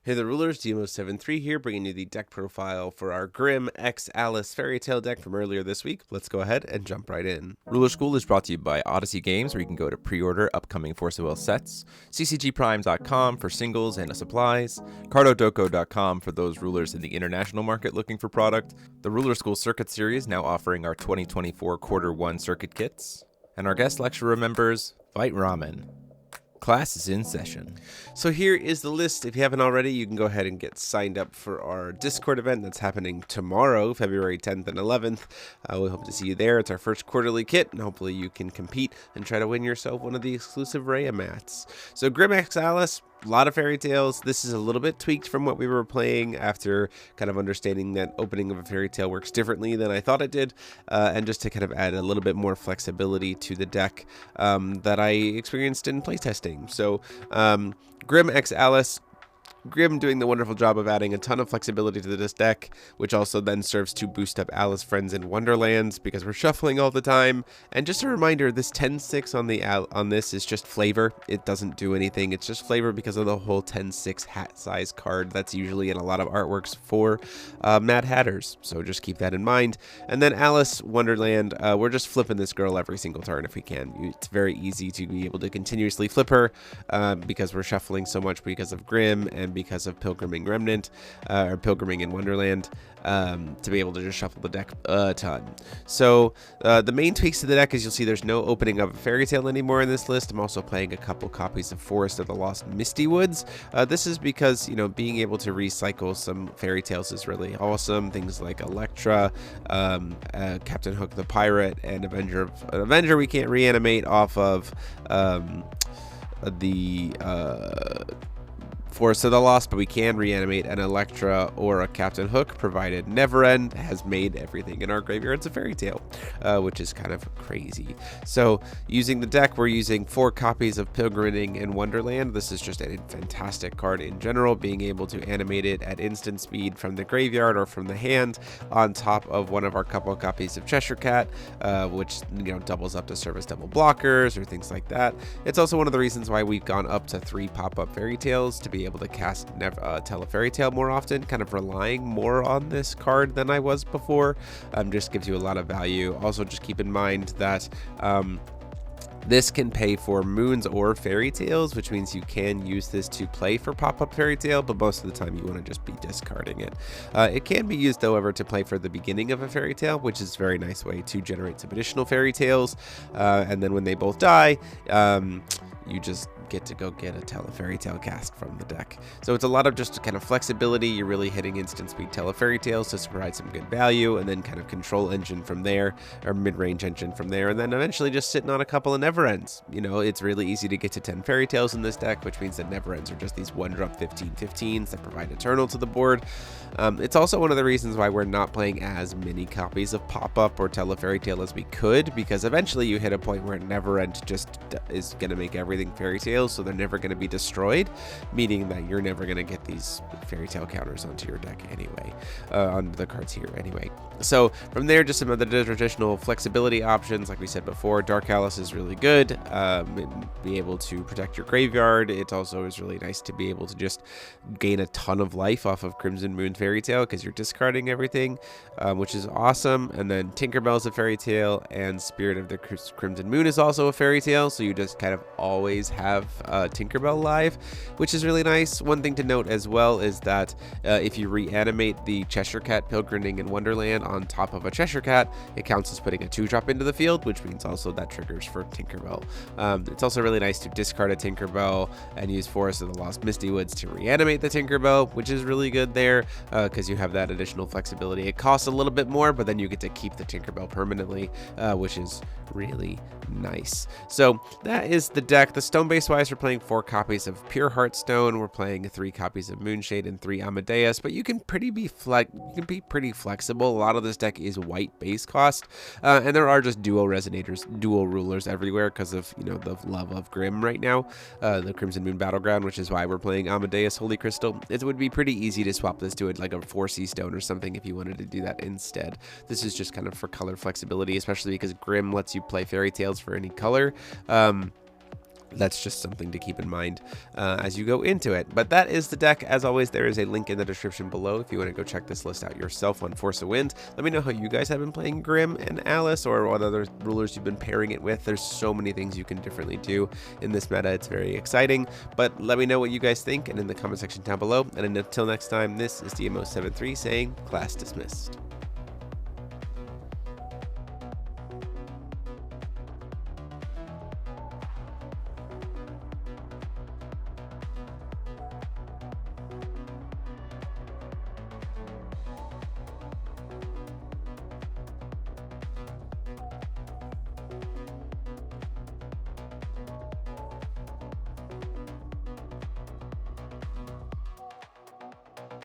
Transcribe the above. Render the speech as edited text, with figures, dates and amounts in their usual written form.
Hey the rulers, DMO73 here, bringing you the deck profile for our Grimm X Alice Fairy Tale deck from earlier this week. Let's go ahead and jump right in. Ruler School is brought to you by Odyssey Games, where you can go to pre-order upcoming Force of Will sets, ccgprime.com for singles and supplies, cardodoko.com for those rulers in the international market looking for product, the Ruler School Circuit Series now offering our 2024 Quarter 1 circuit kits, and our guest lecturer members, Fight Ramen. Class is in session. So here is the list. If you haven't already, you can go ahead and get signed up for our Discord event that's happening tomorrow, February 10th and 11th. We hope to see you there. It's our first quarterly kit, and hopefully you can compete and try to win yourself one of the exclusive Raya mats. So Grimm X Alice, a lot of fairy tales. This is a little bit tweaked from what we were playing after kind of understanding that opening of a fairy tale works differently than I thought it did, and just to kind of add a little bit more flexibility to the deck that I experienced in playtesting. So Grimm X Alice, Grimm doing the wonderful job of adding a ton of flexibility to this deck, which also then serves to boost up Alice Friends in Wonderlands because we're shuffling all the time. And just a reminder, this 10-6 on this is just flavor. It doesn't do anything. It's just flavor because of the whole 10-6 hat size card that's usually in a lot of artworks for Mad Hatters. So just keep that in mind. And then Alice Wonderland, we're just flipping this girl every single turn if we can. It's very easy to be able to continuously flip her because we're shuffling so much because of Grimm and because of Pilgriming Remnant, or Pilgriming in Wonderland, to be able to just shuffle the deck a ton. So the main tweaks to the deck is you'll see there's no opening of a fairy tale anymore in this list. I'm also playing a couple copies of Forest of the Lost Misty Woods. This is because, you know, being able to recycle some fairy tales is really awesome. Things like Electra, Captain Hook the Pirate, and Avenger we can't reanimate off of the Forest of the Lost, but we can reanimate an Electra or a Captain Hook, provided Neverend has made everything in our graveyards a fairy tale, which is kind of crazy. So using the deck, we're using 4 copies of Pilgriming in Wonderland. This is just a fantastic card in general, being able to animate it at instant speed from the graveyard or from the hand on top of one of our couple copies of Cheshire Cat, which, you know, doubles up to serve as double blockers or things like that. It's also one of the reasons why we've gone up to 3 pop-up fairy tales to be able to cast tell a fairy tale more often, kind of relying more on this card than I was before. Just gives you a lot of value. Also, just keep in mind that this can pay for moons or fairy tales, which means you can use this to play for pop-up fairy tale, but most of the time you want to just be discarding it. It can be used, however, to play for the beginning of a fairy tale, which is a very nice way to generate some additional fairy tales. And then when they both die, you just get to go get a tell a fairy tale cast from the deck. So it's a lot of just kind of flexibility. You're really hitting instant speed tell a fairy tales to provide some good value, and then kind of control engine from there, or mid-range engine from there, and then eventually just sitting on a couple of Neverends. You know, it's really easy to get to 10 fairy tales in this deck, which means that Neverends are just these 1-drop 15/15s that provide Eternal to the board. It's also one of the reasons why we're not playing as many copies of pop-up or tell a fairy tale as we could, because eventually you hit a point where Neverend just is going to make everything fairy tale, so they're never going to be destroyed, meaning that you're never going to get these fairy tale counters onto your deck anyway, onto the cards here anyway. So from there, just some other traditional flexibility options. Like we said before, Dark Alice is really good, be able to protect your graveyard. It also is really nice to be able to just gain a ton of life off of Crimson Moon fairy tale because you're discarding everything, which is awesome. And then Tinkerbell is a fairy tale, and Spirit of the Crimson Moon is also a fairy tale, so you just kind of always have Tinkerbell live, which is really nice. One thing to note as well is that if you reanimate the Cheshire Cat Pilgriming in Wonderland on top of a Cheshire Cat, it counts as putting a 2-drop into the field, which means also that triggers for Tinkerbell. It's also really nice to discard a Tinkerbell and use Forest of the Lost Misty Woods to reanimate the Tinkerbell, which is really good there because you have that additional flexibility. It costs a little bit more, but then you get to keep the Tinkerbell permanently, which is really nice. So that is the deck. The stone base wise, we're playing 4 copies of Pure Heartstone. We're playing 3 copies of Moonshade and 3 Amadeus, but you can be pretty flexible. A lot of this deck is white base cost, and there are just dual resonators, dual rulers everywhere because of, you know, the love of Grimm right now, the Crimson Moon Battleground, which is why we're playing Amadeus Holy Crystal. It would be pretty easy to swap this to it like a 4C stone or something if you wanted to do that instead. This is just kind of for color flexibility, especially because Grimm lets you play fairy tales for any color. That's just something to keep in mind as you go into it. But that is the deck. As always, there is a link in the description below if you want to go check this list out yourself on Force of Wind. Let me know how you guys have been playing Grimm and Alice, or what other rulers you've been pairing it with. There's so many things you can differently do in this meta. It's very exciting. But let me know what you guys think and in the comment section down below. And until next time, this is DMO73 saying class dismissed.